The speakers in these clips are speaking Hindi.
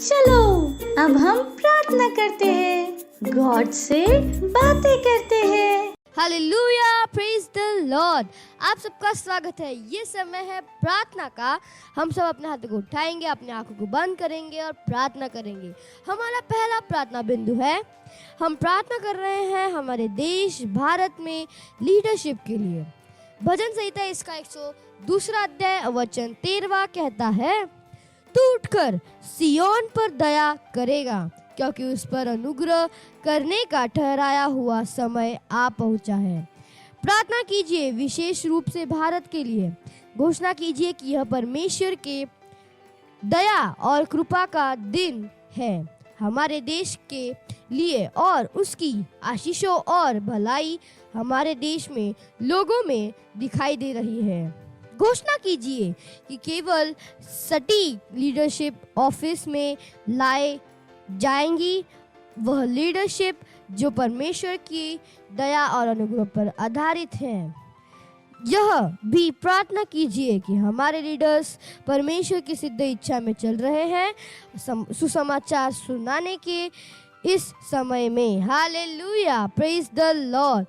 चलो अब हम प्रार्थना करते हैं, गॉड से बातें करते हैं। Hallelujah, praise the Lord. आप सबका स्वागत है। ये समय है प्रार्थना का। हम सब अपने हाथों को उठाएंगे, अपने आंखों को बंद करेंगे और प्रार्थना करेंगे। हमारा पहला प्रार्थना बिंदु है, हम प्रार्थना कर रहे हैं हमारे देश भारत में लीडरशिप के लिए। भजन संहिता इसका 102 अध्याय वचन 13 कहता है, तू उठकर सियोन पर दया करेगा, क्योंकि उस पर अनुग्रह करने का ठहराया हुआ समय आ पहुंचा है। प्रार्थना कीजिए विशेष रूप से भारत के लिए। घोषणा कीजिए कि यह परमेश्वर के दया और कृपा का दिन है हमारे देश के लिए, और उसकी आशीषों और भलाई हमारे देश में लोगों में दिखाई दे रही है। घोषणा कीजिए कि केवल सटीक लीडरशिप ऑफिस में लाए जाएंगी, वह लीडरशिप जो परमेश्वर की दया और अनुग्रह पर आधारित है। यह भी प्रार्थना कीजिए कि हमारे लीडर्स परमेश्वर की सिद्ध इच्छा में चल रहे हैं, सुसमाचार सुनाने के इस समय में। Hallelujah, praise the Lord.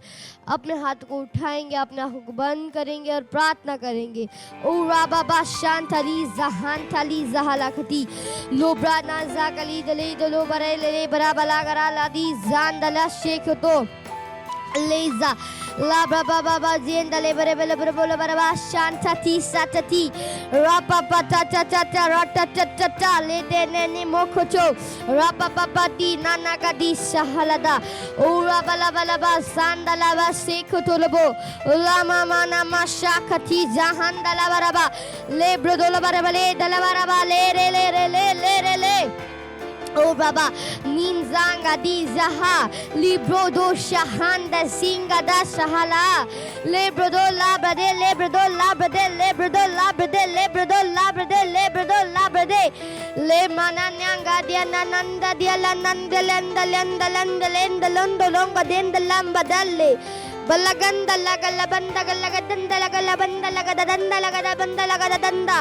अपने हाथ को उठाएंगे, अपने आंखों को बंद करेंगे और प्रार्थना करेंगे। ओ राबाबा शांतली जहांतली जहालाखती लोब्राना जाकली दले दलो बरे ले बराबला गरा लादी जानदला शेखतो लेजा ला बाबा बाबा जेंदले बरे बरे बरे बोले बरबा शांतती सतती रापा पता ता ता रटा ता ता ले देने नि मोखचो रापा पापा ती नाना का दी सहलदा ओरा बला बला बा सांदला बा सेखतो लबो लामा माना माशाखती जहांदला बरबा ले ब्रदोला बरबले दला बरबा ले रे ले रे ले ले रे ले ओ बाबा निंजांगा दी जहा लिब्रो दो शहांदा सिंगा दा शहाला लेब्रो ला ब्रदे लेब्रो ला ब्रदे लेब्रो ला ब्रदे लेब्रो ला ब्रदे लेब्रो ला ब्रदे ले माना न्यांगा दिया नंदा दिया लंद लंद लंद लंद लंद लंद लोंगा देंद लंबा दल्ले बलगंद लगल बंद गलग दंद लगल बंद लग दंद लग बंद लग दंदा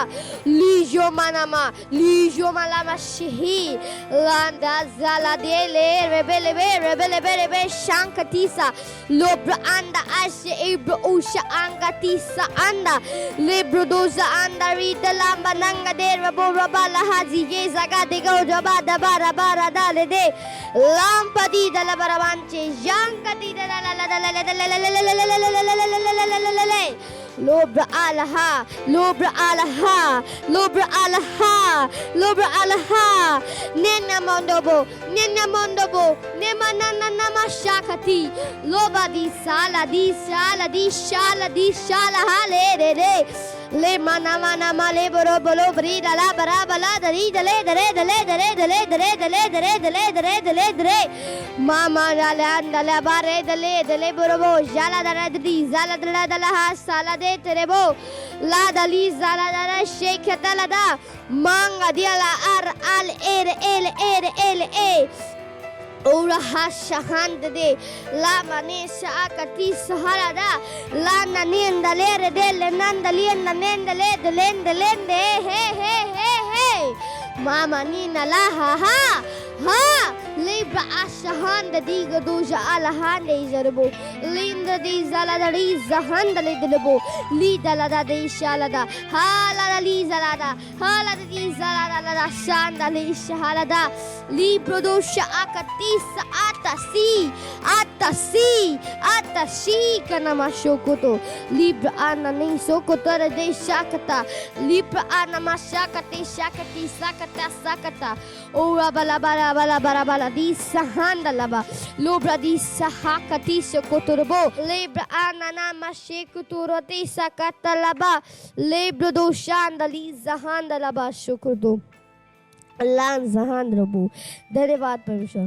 लीजो मानामा लीजो मालामा शही लांदा जाला देले रेबेले रेबेले शांकतीसा लोब्र आंदा आशे इब्रो उशा अंगतीसा आंदा लेब्रो दोजा आंदा रीदा लंबा नंगा दे रबो रबाला हाजी ये जगा देगो रबा दबा रबा रदाले दे लांपदी दला बरवांचे यांकती दला लोब्र आलहा लोब्र आलहा लोब्र आलहा लोब्र आलहा नेना mondobo nema nama shakati loba di shala hale re re le mana male boro bolo bri dala bara bala dari dale mama dala bare dale boro bo jala dala ha sala de terebo la dali zala dala sheikh dala da manga diala ar al el Ora hashahand de la manesha akati saharada la nanenda lere delle nandalienda nendele delende he mama nina la ha libra ashahand diga doja alahande zarbo linda di zalada rizahanda ledebo lidala da de shalada hala li zalada hala di zalada la shanda li shahalada libro dosha akatisa atasi kana mashokoto libra ana nin sokoto de shakata libra ana mashakati shakati sakata ora bala di sahanda laba lobra di sahakati sokotorbo libra ana na mashekuturo di sakata laba libra doshanda li zahanda laba shokoto लान जहान रबू। धन्यवाद परमेश्वर।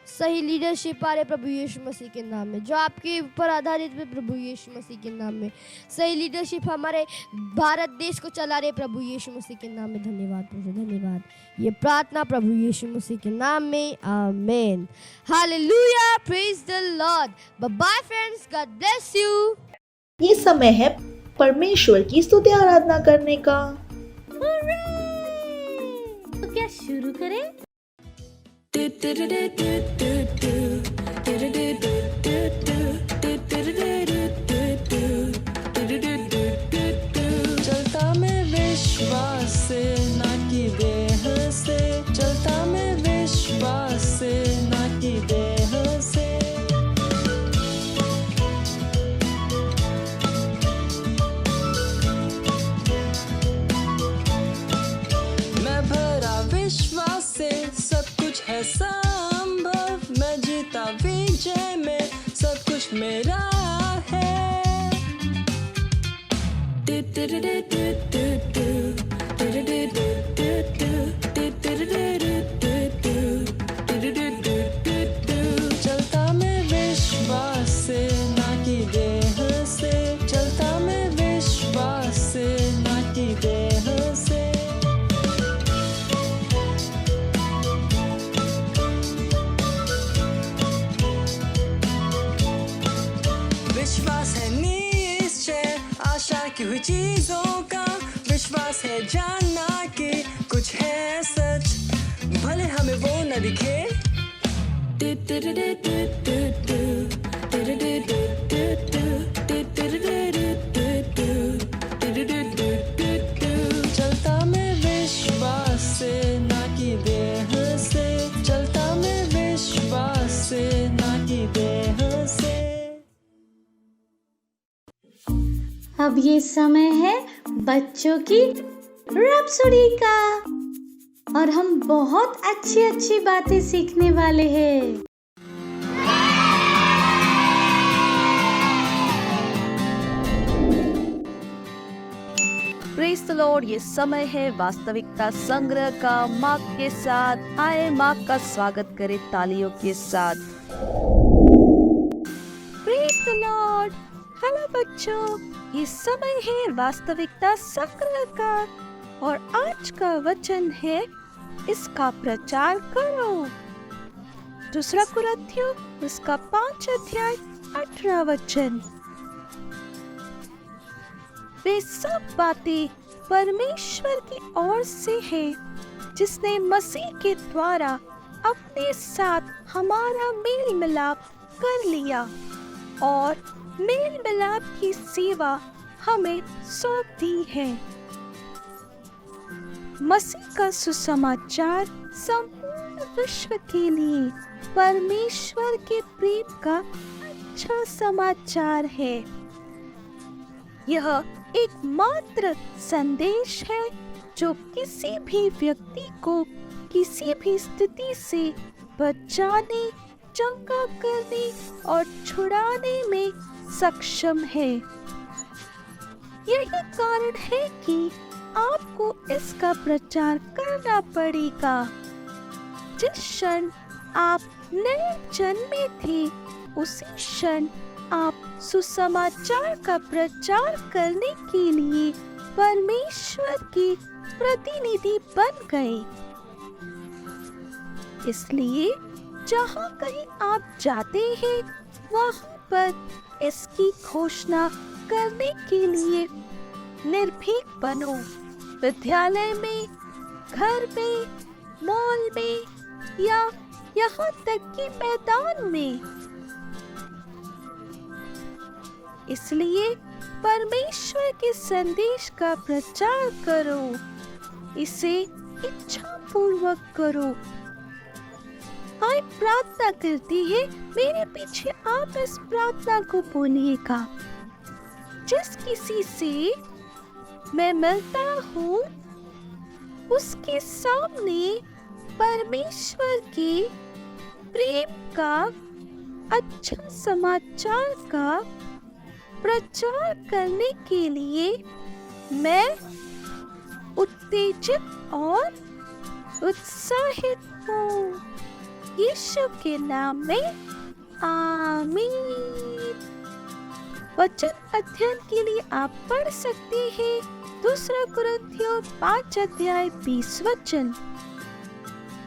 सही लीडरशिप आ रहे प्रभु यीशु मसीह के नाम में, जो आपके ऊपर आधारित है प्रभु यीशु मसीह के नाम में। सही लीडरशिप हमारे भारत देश को चला रहे प्रभु यीशु मसीह के नाम में। धन्यवाद। ये प्रार्थना प्रभु यीशु मसीह के नाम में, आमीन। Hallelujah, praise the Lord. Bye bye friends, God bless you. ये समय है परमेश्वर की स्तुति आराधना करने का। हुर्रे! तो क्या शुरू करें? चलता मैं विश्वास से ना कि देह से, चलता मैं विश्वास से ना कि देह से। मैं भरा विश्वास से, सब कुछ है संभव, मैं जीता विजय में, सब कुछ मेरा है। चलता मैं विश्वास से ना कि देह से, चलता मैं विश्वास से ना कि देह से। विश्वास है निश्चय आशा की हुई चीजों का, विश्वास है जानना कि कुछ है सच, भले हमें वो न दिखे। चलता मैं विश्वास से ना कि देह से, चलता मैं विश्वास से ना कि देह से। अब ये समय है बच्चों की रैप्सोडी का और हम बहुत अच्छी अच्छी बातें सीखने वाले हैं। Praise the Lord. ये समय है वास्तविकता संग्रह का। माँ के साथ आए, माँ का स्वागत करें तालियों के साथ। Praise the Lord. हेलो बच्चों, ये समय है वास्तविकता संग्रह का और आज का वचन है इसका प्रचार करो। दूसरा कुरिन्थियों उसका 5 अध्याय 18 वचन। वे सब बातें परमेश्वर की ओर से है जिसने मसीह के द्वारा अपने साथ हमारा मेल मिलाप कर लिया और मेल मिलाप की सेवा हमें सौंप दी है। मसीह का सुसमाचार संपूर्ण विश्व के लिए परमेश्वर के प्रेम का अच्छा समाचार है। यह एकमात्र संदेश है जो किसी भी व्यक्ति को किसी भी स्थिति से बचाने, चंगा करने और छुड़ाने में सक्षम है। यही कारण है कि आपको इसका प्रचार करना पड़ेगा। जिस क्षण आप नए जन्मे थे उसी क्षण आप सुसमाचार का प्रचार करने के लिए परमेश्वर के प्रतिनिधि बन गए। इसलिए जहाँ कहीं आप जाते हैं वहाँ पर इसकी घोषणा करने के लिए निर्भीक बनो। विद्यालय में, घर में, मॉल में या यहाँ तक कि मैदान में। इसलिए परमेश्वर के संदेश का प्रचार करो, इसे इच्छा पूर्वक करो। आप प्रार्थना करती है, मेरे पीछे आप इस प्रार्थना को बोलिएगा। जिस किसी से मैं मिलता हूँ उसके सामने परमेश्वर के प्रेम का अच्छा समाचार का प्रचार करने के लिए मैं उत्तेजित और उत्साहित हूँ। यीशु के नाम में आमीन। वचन अध्ययन के लिए आप पढ़ सकते हैं दूसरा कुरिन्थियों 5 अध्याय 20 वचन।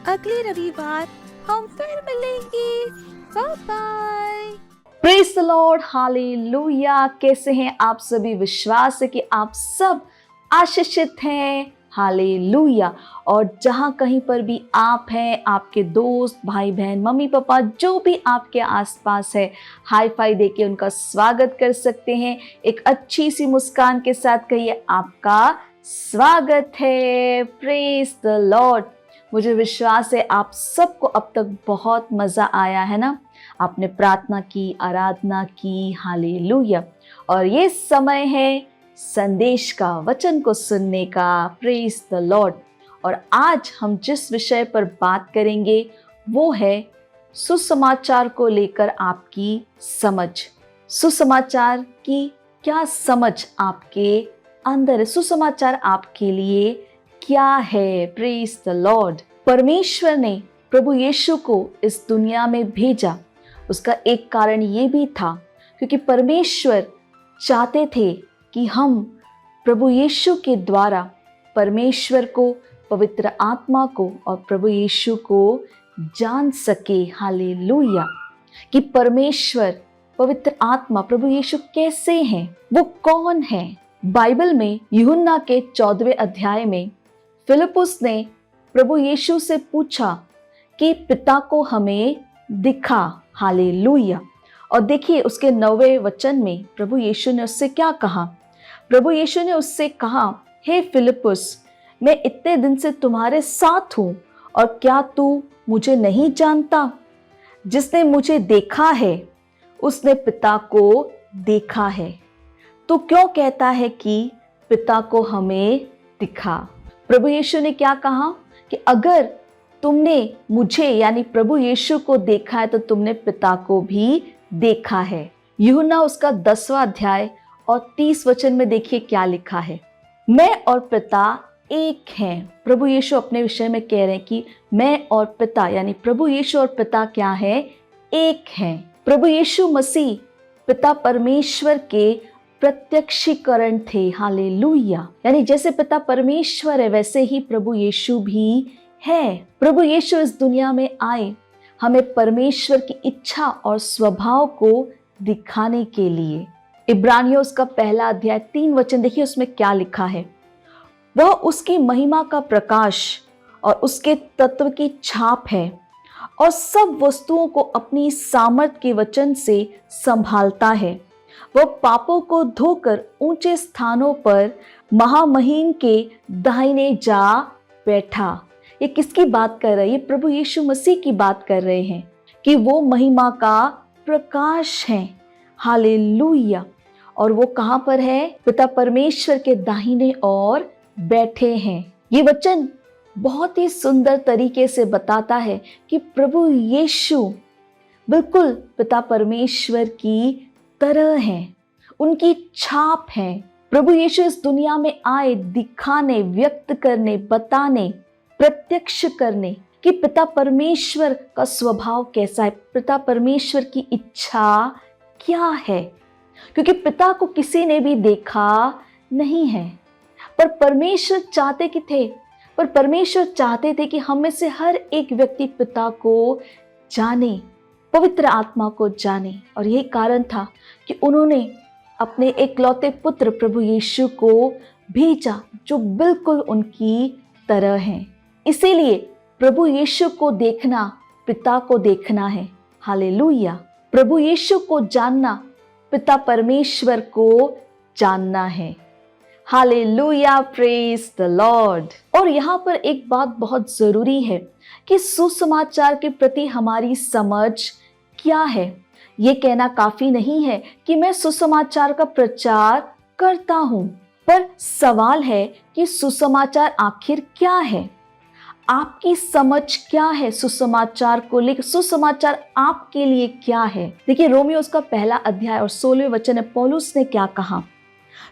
अगले रविवार हम फिर मिलेंगे। Bye bye. Praise the Lord, hallelujah. कैसे हैं आप सभी? विश्वास है कि आप सब आशीषित हैं। हालेलुया। और जहाँ कहीं पर भी आप हैं, आपके दोस्त, भाई बहन, मम्मी पापा, जो भी आपके आसपास है, हाई फाई देके उनका स्वागत कर सकते हैं। एक अच्छी सी मुस्कान के साथ कहिए, आपका स्वागत है। Praise the Lord. मुझे विश्वास है आप सबको अब तक बहुत मज़ा आया है ना। आपने प्रार्थना की, आराधना की, हालेलुया। और ये समय है संदेश का, वचन को सुनने का। Praise the Lord. और आज हम जिस विषय पर बात करेंगे वो है सुसमाचार को लेकर आपकी समझ। सुसमाचार की क्या समझ आपके अंदर है? सुसमाचार आपके लिए क्या है? Praise the Lord. परमेश्वर ने प्रभु यीशु को इस दुनिया में भेजा, उसका एक कारण ये भी था क्योंकि परमेश्वर चाहते थे कि हम प्रभु यीशु के द्वारा परमेश्वर को, पवित्र आत्मा को और प्रभु यीशु को जान सके। हालेलुया। कि परमेश्वर, पवित्र आत्मा, प्रभु यीशु कैसे हैं, वो कौन है। बाइबल में यूहन्ना के 14वें अध्याय में फिलिपुस ने प्रभु यीशु से पूछा कि पिता को हमें दिखा। हालेलुया। और देखिए उसके 9वें वचन में प्रभु यीशु ने उससे क्या कहा। प्रभु यीशु ने उससे कहा, हे फिलिपुस, मैं इतने दिन से तुम्हारे साथ हूँ और क्या तू मुझे नहीं जानता? जिसने मुझे देखा है उसने पिता को देखा है। तू क्यों कहता है कि पिता को हमें दिखा? प्रभु यीशु ने क्या कहा कि अगर तुमने मुझे यानी प्रभु यीशु को देखा है तो तुमने पिता को भी देखा है। यूहन्ना उसका 10वां अध्याय और 30 वचन में देखिए क्या लिखा है। मैं और पिता एक हैं। प्रभु यीशु अपने विषय में कह रहे हैं कि मैं और पिता यानी प्रभु यीशु और पिता क्या है? एक हैं। प्रभु यीशु मसीह पिता परमेश्वर के प्रत्यक्षीकरण थे। हालेलुया। यानी जैसे पिता परमेश्वर है वैसे ही प्रभु यीशु भी है। प्रभु यीशु इस दुनिया में आए हमें परमेश्वर की इच्छा और स्वभाव को दिखाने के लिए। इब्रानियों उसका 1 अध्याय 3 वचन देखिए उसमें क्या लिखा है। वह उसकी महिमा का प्रकाश और उसके तत्व की छाप है और सब वस्तुओं को अपनी सामर्थ के वचन से संभालता है। वह पापों को धोकर ऊंचे स्थानों पर महामहिम के दाहिने जा बैठा। ये किसकी बात कर रहे हैं? ये प्रभु यीशु मसीह की बात कर रहे हैं कि वो महिमा का प्रकाश है। हालेलुया। और वो कहाँ पर है? पिता परमेश्वर के दाहिने ओर बैठे हैं। ये वचन बहुत ही सुंदर तरीके से बताता है कि प्रभु यीशु बिल्कुल पिता परमेश्वर की तरह हैं, उनकी छाप है। प्रभु यीशु इस दुनिया में आए दिखाने, व्यक्त करने, बताने, प्रत्यक्ष करने कि पिता परमेश्वर का स्वभाव कैसा है, पिता परमेश्वर की इच्छा क्या है। क्योंकि पिता को किसी ने भी देखा नहीं है, पर परमेश्वर चाहते थे कि हम में से हर एक व्यक्ति पिता को जाने, पवित्र आत्मा को जाने। और यही कारण था कि उन्होंने अपने एकलौते पुत्र प्रभु यीशु को भेजा जो बिल्कुल उनकी तरह हैं। इसीलिए प्रभु यीशु को देखना पिता को देखना है। हालेलुया। प्रभु यीशु को जानना पिता परमेश्वर को जानना है। हालेलुया। Praise the Lord. और यहाँ पर एक बात बहुत जरूरी है कि सुसमाचार के प्रति हमारी समझ क्या है। ये कहना काफी नहीं है कि मैं सुसमाचार का प्रचार करता हूँ, पर सवाल है कि सुसमाचार आखिर क्या है। आपकी समझ क्या है सुसमाचार को लेकर? सुसमाचार आपके लिए क्या है? देखिए रोमियो उसका 1 अध्याय और 16वें वचन है। पौलुस ने क्या कहा?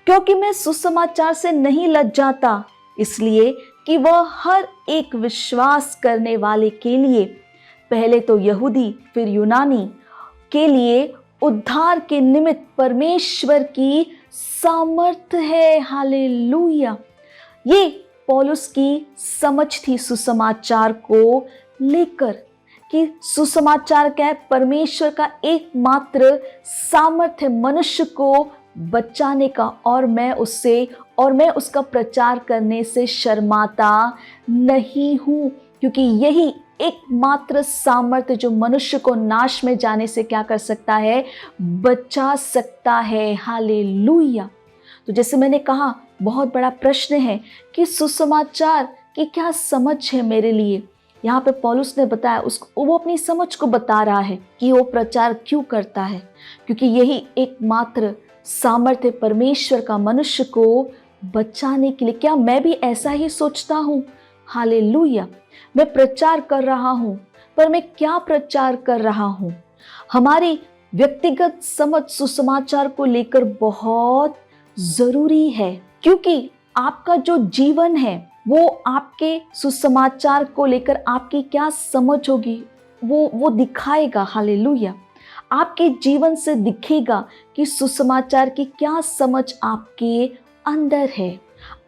क्योंकि मैं सुसमाचार से नहीं लज्जाता, इसलिए कि वह हर एक विश्वास करने वाले के लिए, पहले तो यहूदी फिर यूनानी के लिए उद्धार के निमित्त परमेश्वर की सामर्थ है। हालेलुया। ये पौलुस की समझ थी सुसमाचार को लेकर कि सुसमाचार क्या है? परमेश्वर का एकमात्र सामर्थ्य मनुष्य को बचाने का, और मैं उससे और मैं उसका प्रचार करने से शर्माता नहीं हूँ, क्योंकि यही एकमात्र सामर्थ्य जो मनुष्य को नाश में जाने से क्या कर सकता है, बचा सकता है। हालेलुया। तो जैसे मैंने कहा, बहुत बड़ा प्रश्न है कि सुसमाचार की क्या समझ है मेरे लिए। यहाँ पे पौलुस ने बताया, उसको वो अपनी समझ को बता रहा है कि वो प्रचार क्यों करता है, क्योंकि यही एकमात्र सामर्थ्य परमेश्वर का मनुष्य को बचाने के लिए। क्या मैं भी ऐसा ही सोचता हूँ? हालेलुया। मैं प्रचार कर रहा हूँ, पर मैं क्या प्रचार कर रहा हूँ? हमारी व्यक्तिगत समझ सुसमाचार को लेकर बहुत जरूरी है, क्योंकि आपका जो जीवन है वो आपके सुसमाचार को लेकर आपकी क्या समझ होगी वो दिखाएगा। हालेलुया। आपके जीवन से दिखेगा कि सुसमाचार की क्या समझ आपके अंदर है।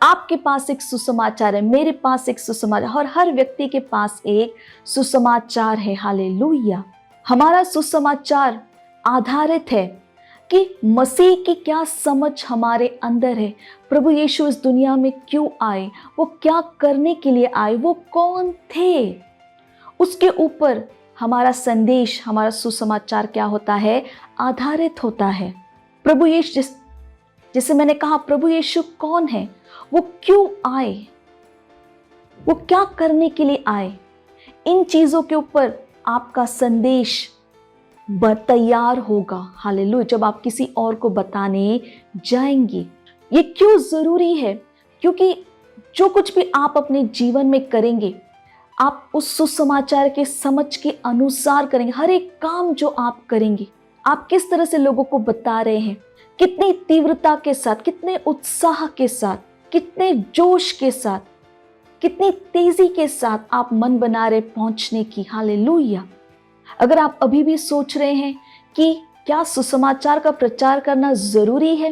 आपके पास एक सुसमाचार है, मेरे पास एक सुसमाचार, और हर व्यक्ति के पास एक सुसमाचार है। हालेलुया। हमारा सुसमाचार आधारित है कि मसीह की क्या समझ हमारे अंदर है। प्रभु यीशु इस दुनिया में क्यों आए, वो क्या करने के लिए आए, वो कौन थे, उसके ऊपर हमारा संदेश, हमारा सुसमाचार क्या होता है, आधारित होता है। प्रभु यीशु, जैसे मैंने कहा, प्रभु यीशु कौन है, वो क्यों आए, वो क्या करने के लिए आए, इन चीजों के ऊपर आपका संदेश तैयार होगा। हालेलुया। जब आप किसी और को बताने जाएंगे। ये क्यों जरूरी है? क्योंकि जो कुछ भी आप अपने जीवन में करेंगे, आप उस सुसमाचार के समझ के अनुसार करेंगे। हर एक काम जो आप करेंगे, आप किस तरह से लोगों को बता रहे हैं, कितनी तीव्रता के साथ, कितने उत्साह के साथ, कितने जोश के साथ, कितनी तेजी के साथ आप मन बना रहे पहुंचने की। हालेलुया। अगर आप अभी भी सोच रहे हैं कि क्या सुसमाचार का प्रचार करना जरूरी है,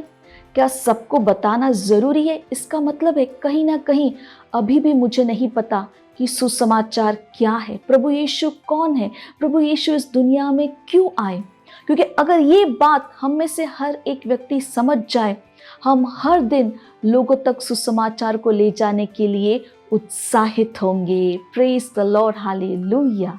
क्या सबको बताना जरूरी है, इसका मतलब है कहीं ना कहीं अभी भी मुझे नहीं पता कि सुसमाचार क्या है, प्रभु यीशु कौन है, प्रभु यीशु इस दुनिया में क्यों आए। क्योंकि अगर ये बात हम में से हर एक व्यक्ति समझ जाए, हम हर दिन लोगों तक सुसमाचार को ले जाने के लिए उत्साहित होंगे। Praise the Lord. हालेलुया।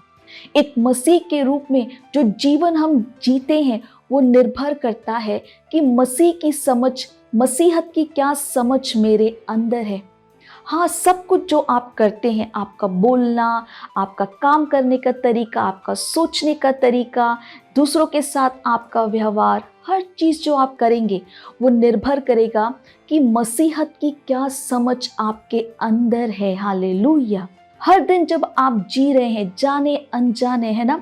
एक मसीह के रूप में जो जीवन हम जीते हैं, वो निर्भर करता है कि मसीह की समझ, मसीहत की क्या समझ मेरे अंदर है। हाँ, सब कुछ जो आप करते हैं, आपका बोलना, आपका काम करने का तरीका, आपका सोचने का तरीका, दूसरों के साथ आपका व्यवहार, हर चीज़ जो आप करेंगे वो निर्भर करेगा कि मसीहत की क्या समझ आपके अंदर है। हालेलुया। हर दिन जब आप जी रहे हैं, जाने अनजाने, है ना,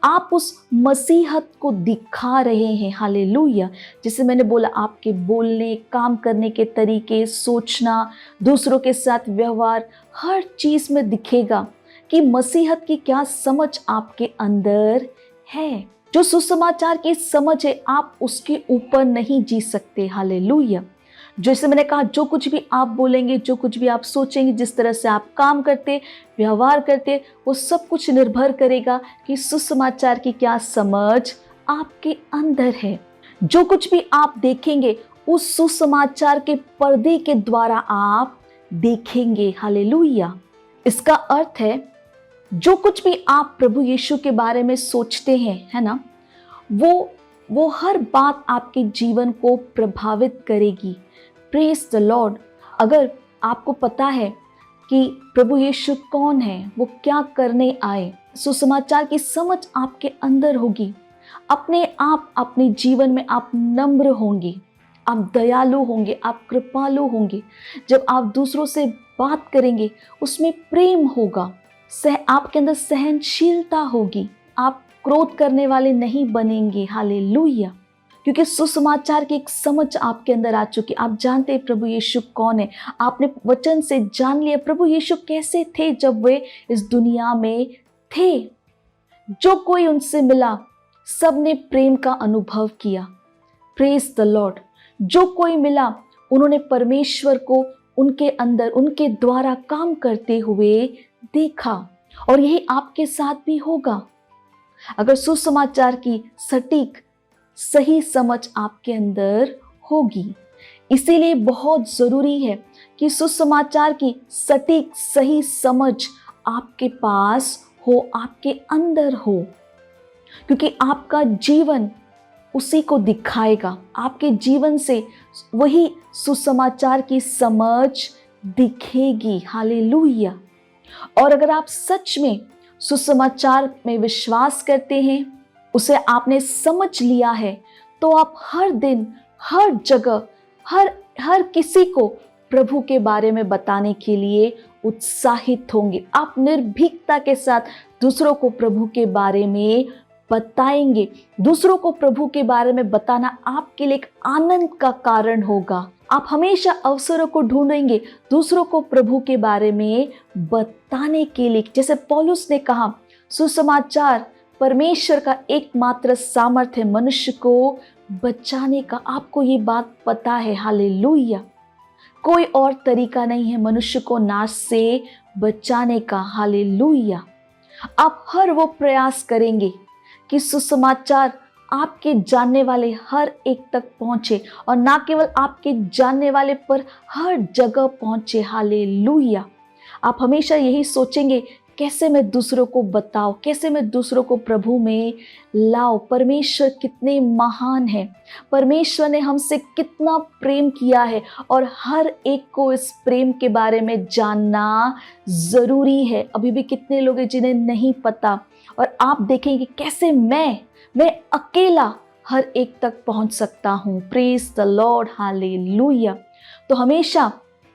आप उस मसीहत को दिखा रहे हैं। हालेलुया। जैसे मैंने बोला, आपके बोलने, काम करने के तरीके, सोचना, दूसरों के साथ व्यवहार, हर चीज में दिखेगा कि मसीहत की क्या समझ आपके अंदर है। जो सुसमाचार की समझ है, आप उसके ऊपर नहीं जी सकते। हालेलुया। जैसे मैंने कहा, जो कुछ भी आप बोलेंगे, जो कुछ भी आप सोचेंगे, जिस तरह से आप काम करते, व्यवहार करते, वो सब कुछ निर्भर करेगा कि सुसमाचार की क्या समझ आपके अंदर है। जो कुछ भी आप देखेंगे, उस सुसमाचार के पर्दे के द्वारा आप देखेंगे। हालेलुया। इसका अर्थ है, जो कुछ भी आप प्रभु यीशु के बारे में सोचते हैं, है ना, वो हर बात आपके जीवन को प्रभावित करेगी। Praise the Lord. अगर आपको पता है कि प्रभु यीशु कौन है, वो क्या करने आए, सुसमाचार की समझ आपके अंदर होगी, अपने आप अपने जीवन में आप नम्र होंगे, आप दयालु होंगे, आप कृपालु होंगे। जब आप दूसरों से बात करेंगे, उसमें प्रेम होगा, आपके अंदर सहनशीलता होगी, आप क्रोध करने वाले नहीं बनेंगे। हालेलुया। क्योंकि सुसमाचार की एक समझ आपके अंदर आ चुकी। आप जानते हैं प्रभु यीशु कौन है, आपने वचन से जान लिया प्रभु यीशु कैसे थे जब वे इस दुनिया में थे। जो कोई उनसे मिला, सबने प्रेम का अनुभव किया। Praise the Lord. जो कोई मिला, उन्होंने परमेश्वर को उनके अंदर, उनके द्वारा काम करते हुए देखा। और यही आपके साथ भी होगा अगर सुसमाचार की सटीक, सही समझ आपके अंदर होगी। इसीलिए बहुत जरूरी है कि सुसमाचार की सटीक सही समझ आपके पास हो, आपके अंदर हो, क्योंकि आपका जीवन उसी को दिखाएगा। आपके जीवन से वही सुसमाचार की समझ दिखेगी। हालेलुया। और अगर आप सच में सुसमाचार में विश्वास करते हैं, उसे आपने समझ लिया है, तो आप हर दिन, हर जगह, हर किसी को प्रभु के बारे में बताने के लिए उत्साहित होंगे। आप निर्भीकता के साथ दूसरों को प्रभु के बारे में बताएंगे। दूसरों को प्रभु के बारे में बताना आपके लिए एक आनंद का कारण होगा। आप हमेशा अवसरों को ढूंढेंगे दूसरों को प्रभु के बारे में बताने के लिए। जैसे पौलुस ने कहा, सुसमाचार परमेश्वर का एकमात्र सामर्थ्य है मनुष्य को बचाने का। आपको ये बात पता है। हालेलुया। कोई और तरीका नहीं है मनुष्य को नाश से बचाने का। हालेलुया। आप हर वो प्रयास करेंगे कि सुसमाचार आपके जानने वाले हर एक तक पहुंचे, और ना केवल आपके जानने वाले पर हर जगह पहुंचे। हालेलुया। आप हमेशा यही सोचेंगे, कैसे मैं दूसरों को बताऊं, कैसे मैं दूसरों को प्रभु में लाऊं। परमेश्वर कितने महान हैं, परमेश्वर ने हमसे कितना प्रेम किया है, और हर एक को इस प्रेम के बारे में जानना जरूरी है। अभी भी कितने लोग हैं जिन्हें नहीं पता, और आप देखेंगे कैसे मैं अकेला हर एक तक पहुंच सकता हूं। Praise the Lord. हालेलुया। तो हमेशा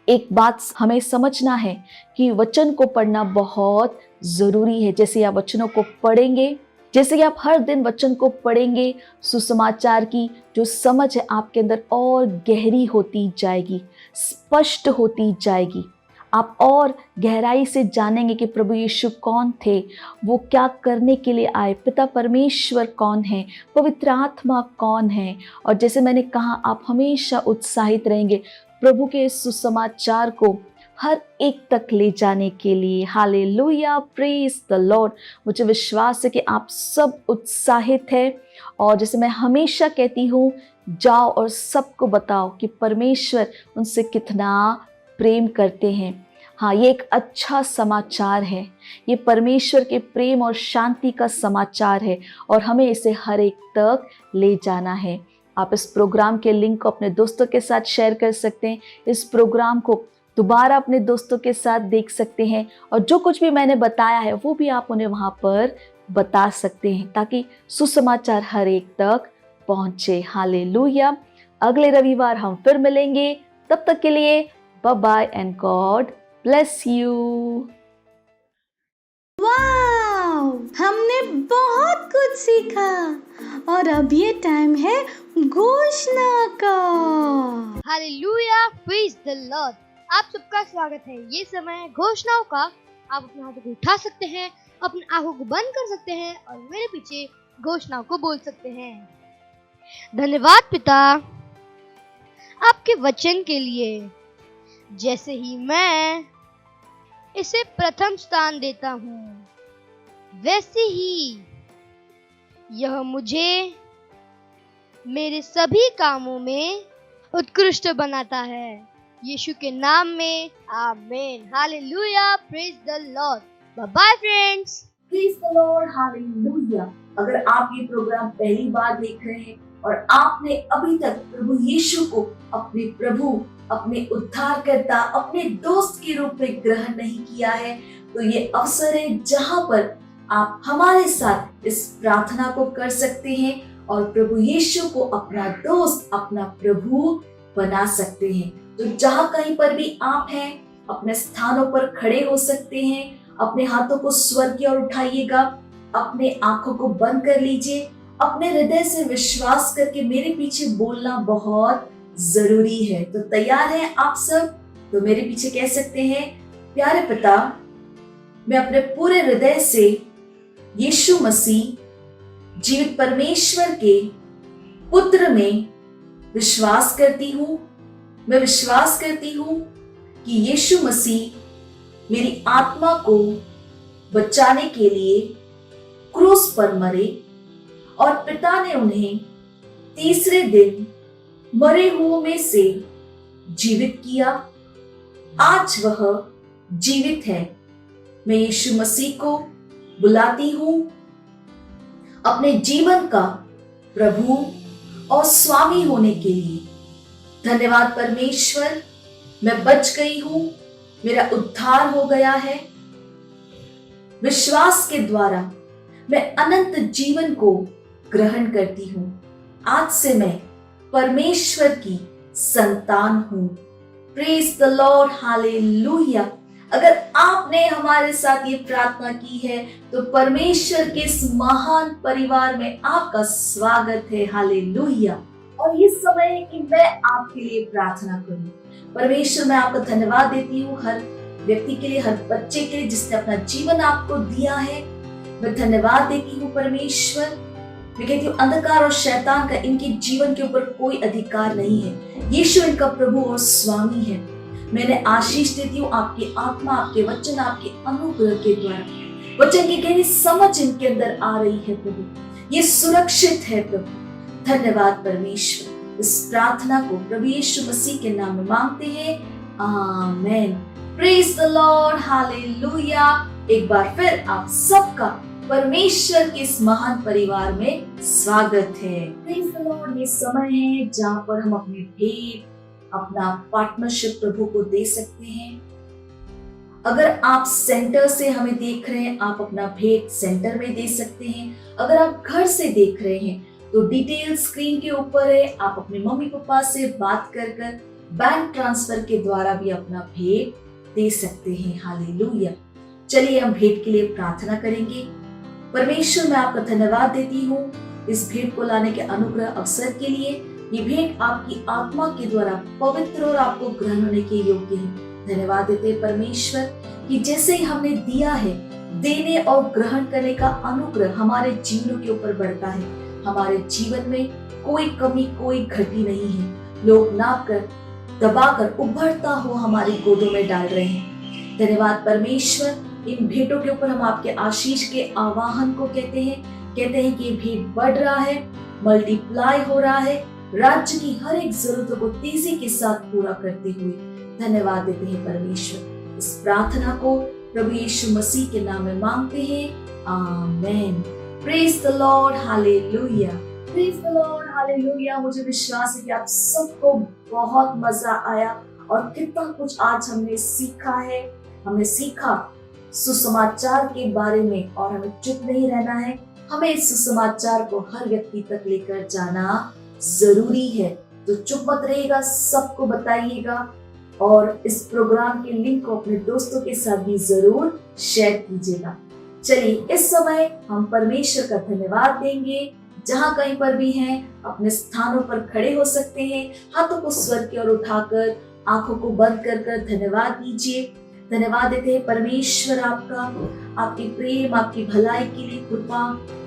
एक बात हमें समझना है कि वचन को पढ़ना बहुत जरूरी है। जैसे आप वचनों को पढ़ेंगे, जैसे कि आप हर दिन वचन को पढ़ेंगे, सुसमाचार की जो समझ है आपके अंदर और गहरी होती जाएगी, स्पष्ट होती जाएगी। आप और गहराई से जानेंगे कि प्रभु यीशु कौन थे, वो क्या करने के लिए आए, पिता परमेश्वर कौन है, पवित्र आत्मा कौन है। और जैसे मैंने कहा, आप हमेशा उत्साहित रहेंगे प्रभु के सुसमाचार को हर एक तक ले जाने के लिए। हालेलुया। Praise the Lord. मुझे विश्वास है कि आप सब उत्साहित हैं, और जैसे मैं हमेशा कहती हूँ, जाओ और सबको बताओ कि परमेश्वर उनसे कितना प्रेम करते हैं। हाँ, ये एक अच्छा समाचार है। ये परमेश्वर के प्रेम और शांति का समाचार है, और हमें इसे हर एक तक ले जाना है। आप इस प्रोग्राम के लिंक को अपने दोस्तों के साथ शेयर कर सकते हैं। इस प्रोग्राम को दोबारा अपने दोस्तों के साथ देख सकते हैं, और जो कुछ भी मैंने बताया है वो भी आप उन्हें वहाँ पर बता सकते हैं, ताकि सुसमाचार हर एक तक पहुँचे। हालेलुया। अगले रविवार हम फिर मिलेंगे। तब तक के लिए bye bye and God bless you. Wow! हमने बहुत कुछ सीखा, और अब ये टाइम है घोषणा का। हालेलुया। Praise the Lord. आप सबका स्वागत है। ये समय है घोषणाओं का। आप अपने हाथों को उठा सकते हैं, अपनी आंखों को बंद कर सकते हैं, और मेरे पीछे घोषणाओं को बोल सकते हैं। धन्यवाद पिता आपके वचन के लिए। जैसे ही मैं इसे प्रथम स्थान देता हूँ, वैसे ही यह मुझे मेरे सभी कामों में उत्कृष्ट बनाता है। यीशु के नाम में आमीन। Hallelujah. Praise the Lord. Bye bye friends. Praise the Lord. Hallelujah. अगर आप ये प्रोग्राम पहली बार देख रहे हैं और आपने अभी तक प्रभु यीशु को अपने प्रभु, अपने उद्धारकर्ता, अपने दोस्त के रूप में ग्रहण नहीं किया है, तो ये अवसर है जहां पर आप हमारे साथ इस प्रार्थना को कर सकते हैं और प्रभु यीशु को अपना दोस्त, अपना प्रभु बना सकते हैं। तो जहां कहीं पर भी आप हैं, अपने स्थानों पर खड़े हो सकते हैं। अपने हाथों को स्वर्ग की ओर उठाइएगा, अपने आंखों को बंद कर लीजिए, अपने हृदय से विश्वास करके मेरे पीछे बोलना बहुत जरूरी है। तो तैयार हैं आप सब? तो मेरे पीछे कह सकते हैं, प्यारे पिता, मैं अपने पूरे हृदय से यीशु मसीह जीवित परमेश्वर के पुत्र में विश्वास करती हूँ। मैं विश्वास करती हूँ कि यीशु मसीह मेरी आत्मा को बचाने के लिए क्रूस पर मरे और पिता ने उन्हें तीसरे दिन मरे हुओं में से जीवित किया, आज वह जीवित है। मैं यीशु मसीह को बुलाती हूँ अपने जीवन का प्रभु और स्वामी होने के लिए। धन्यवाद परमेश्वर, मैं बच गई हूं, मेरा उद्धार हो गया है। विश्वास के द्वारा मैं अनंत जीवन को ग्रहण करती हूं। आज से मैं परमेश्वर की संतान हूं। Praise the Lord, hallelujah. अगर आपने हमारे साथ ये प्रार्थना की है तो परमेश्वर के इस महान परिवार में आपका स्वागत है। हालेलुया। और ये समय है कि मैं आपके लिए प्रार्थना करूं। परमेश्वर, मैं आपका धन्यवाद देती हूँ हर व्यक्ति के लिए, हर बच्चे के लिए जिसने अपना जीवन आपको दिया है। मैं धन्यवाद देती हूँ परमेश्वर। मैं कहती हूँ अंधकार और शैतान का इनके जीवन के ऊपर कोई अधिकार नहीं है। यीशु इनका प्रभु और स्वामी है। मैंने आशीष देती हूँ आपकी आत्मा, आपके वचन, आपके अनुग्रह के द्वारा। वचन की गहरी समझ इनके अंदर आ रही है प्रभु, ये सुरक्षित है प्रभु। धन्यवाद परमेश्वर। इस प्रार्थना को प्रभु यीशु मसीह के नाम में मांगते हैं, amen. Praise the Lord, hallelujah. एक बार फिर आप सबका परमेश्वर के इस महान परिवार में स्वागत है। Praise the Lord. ये समय है जहाँ पर हम अपनी भेंट, अपना पार्टनरशिप प्रभु को दे सकते हैं। अगर आप सेंटर से हमें देख रहे हैं, आप अपना भेंट सेंटर में दे सकते हैं। अगर आप घर से देख रहे हैं तो डिटेल स्क्रीन के ऊपर है। आप अपने मम्मी पापा से बात कर बैंक ट्रांसफर के द्वारा भी अपना भेंट दे सकते हैं। हालेलुया। चलिए हम भेंट के लिए प्रार्थना करेंगे। परमेश्वर, मैं आपका धन्यवाद देती हूँ इस भेंट को लाने के अनुग्रह अवसर के लिए। ये भेंट आपकी आत्मा के द्वारा पवित्र और आपको ग्रहण होने के योग्य है। धन्यवाद देते हैं परमेश्वर कि जैसे ही हमने दिया है, देने और ग्रहण करने का अनुग्रह हमारे जीवनों के ऊपर बढ़ता है। हमारे जीवन में कोई कमी, कोई घटी नहीं है। लोग नाप कर, दबाकर उभरता हो हमारी गोदों में डाल रहे हैं। धन्यवाद परमेश्वर। इन भेंटों के ऊपर हम आपके आशीष के आवाहन को कहते हैं कि ये भेंट बढ़ रहा है, मल्टीप्लाई हो रहा है, राज्य की हर एक जरूरतों को तेजी के साथ पूरा करते हुए। धन्यवाद देते हैं परमेश्वर। इस प्रार्थना को प्रभु यीशु मसीह के नाम में मांगते हैं, amen. Praise the Lord, hallelujah. Praise the Lord, hallelujah. मुझे विश्वास है कि आप सबको बहुत मजा आया और कितना कुछ आज हमने सीखा है। हमने सीखा सुसमाचार के बारे में और हमें चुप नहीं रहना है। हमें इस सुसमाचार को हर व्यक्ति तक लेकर जाना जरूरी है। तो चुप मत रहिएगा, सबको बताइएगा और इस प्रोग्राम के लिंक को अपने दोस्तों के साथ भी जरूर शेयर कीजिएगा। चलिए इस समय हम परमेश्वर का धन्यवाद देंगे। जहाँ कहीं पर भी हैं, अपने स्थानों पर खड़े हो सकते हैं। हाथों को स्वर की ओर उठाकर, आंखों को बंद कर धन्यवाद दीजिए। धन्यवाद देते हैं परमेश्वर आपका, आपके प्रेम, आपकी भलाई के लिए, कृपा,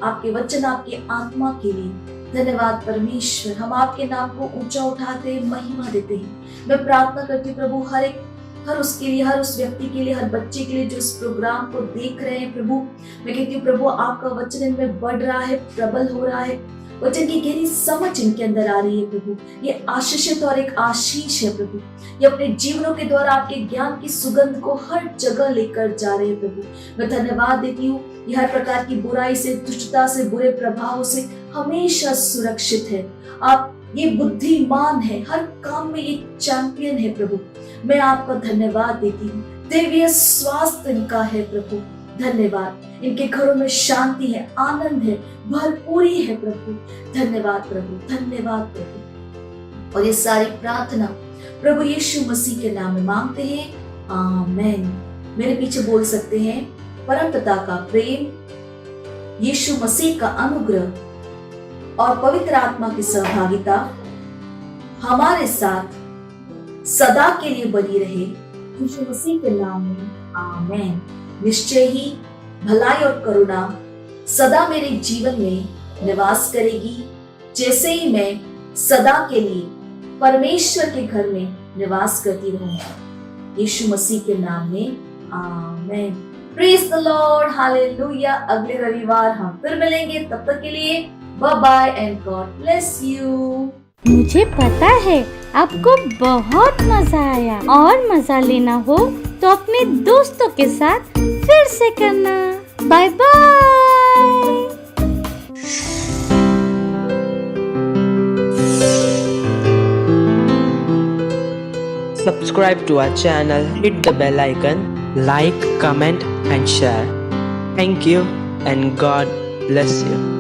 आपके वचन, आपके आत्मा के लिए। धन्यवाद परमेश्वर। हम आपके नाम को ऊंचा उठाते हैं, महिमा देते हैं। मैं प्रार्थना करती हूँ प्रभु हर उसके लिए, हर उस व्यक्ति के लिए, हर बच्चे के लिए जो इस प्रोग्राम को देख रहे हैं प्रभु। मैं कहती हूँ प्रभु आपका वचन इनमें बढ़ रहा है, प्रबल हो रहा है। वचन की गहरी समझ इनके अंदर आ रही है प्रभु। ये आशीषित और एक आशीष है प्रभु। ये अपने जीवनों के द्वारा आपके ज्ञान की सुगंध को हर जगह लेकर जा रहे हैं प्रभु। मैं धन्यवाद देती हूँ ये हर प्रकार की बुराई से, दुष्टता से, बुरे प्रभावों से हमेशा सुरक्षित है। आप ये बुद्धिमान है, हर काम में ये चैंपियन है प्रभु। मैं आपका धन्यवाद देती हूँ। दैवीय स्वास्थ्य इनका है प्रभु। धन्यवाद। इनके घरों में शांति है, आनंद है, भरपूरी है प्रभु। धन्यवाद प्रभु, धन्यवाद प्रभु। और ये सारी प्रार्थना प्रभु यीशु मसीह के नाम में मांगते हैं, आमेन। मेरे पीछे बोल सकते हैं, परम पिता का प्रेम, यीशु मसीह का अनुग्रह और पवित्र आत्मा की सहभागिता हमारे साथ सदा के लिए बनी रहे, यीशु मसीह के नाम में, आमेन। निश्चय ही भलाई और करुणा सदा मेरे जीवन में निवास करेगी, जैसे ही मैं सदा के लिए परमेश्वर के घर में निवास करती रहूंगी। यीशु मसीह के नाम में, amen. Praise the Lord, hallelujah. अगले रविवार हम फिर मिलेंगे। तब तक के लिए bye bye and God bless you. मुझे पता है आपको बहुत मजा आया, और मजा लेना हो तो अपने दोस्तों के साथ फिर से करना। Bye bye. Subscribe to our channel, hit the bell icon, like, comment and share. Thank you and God bless you.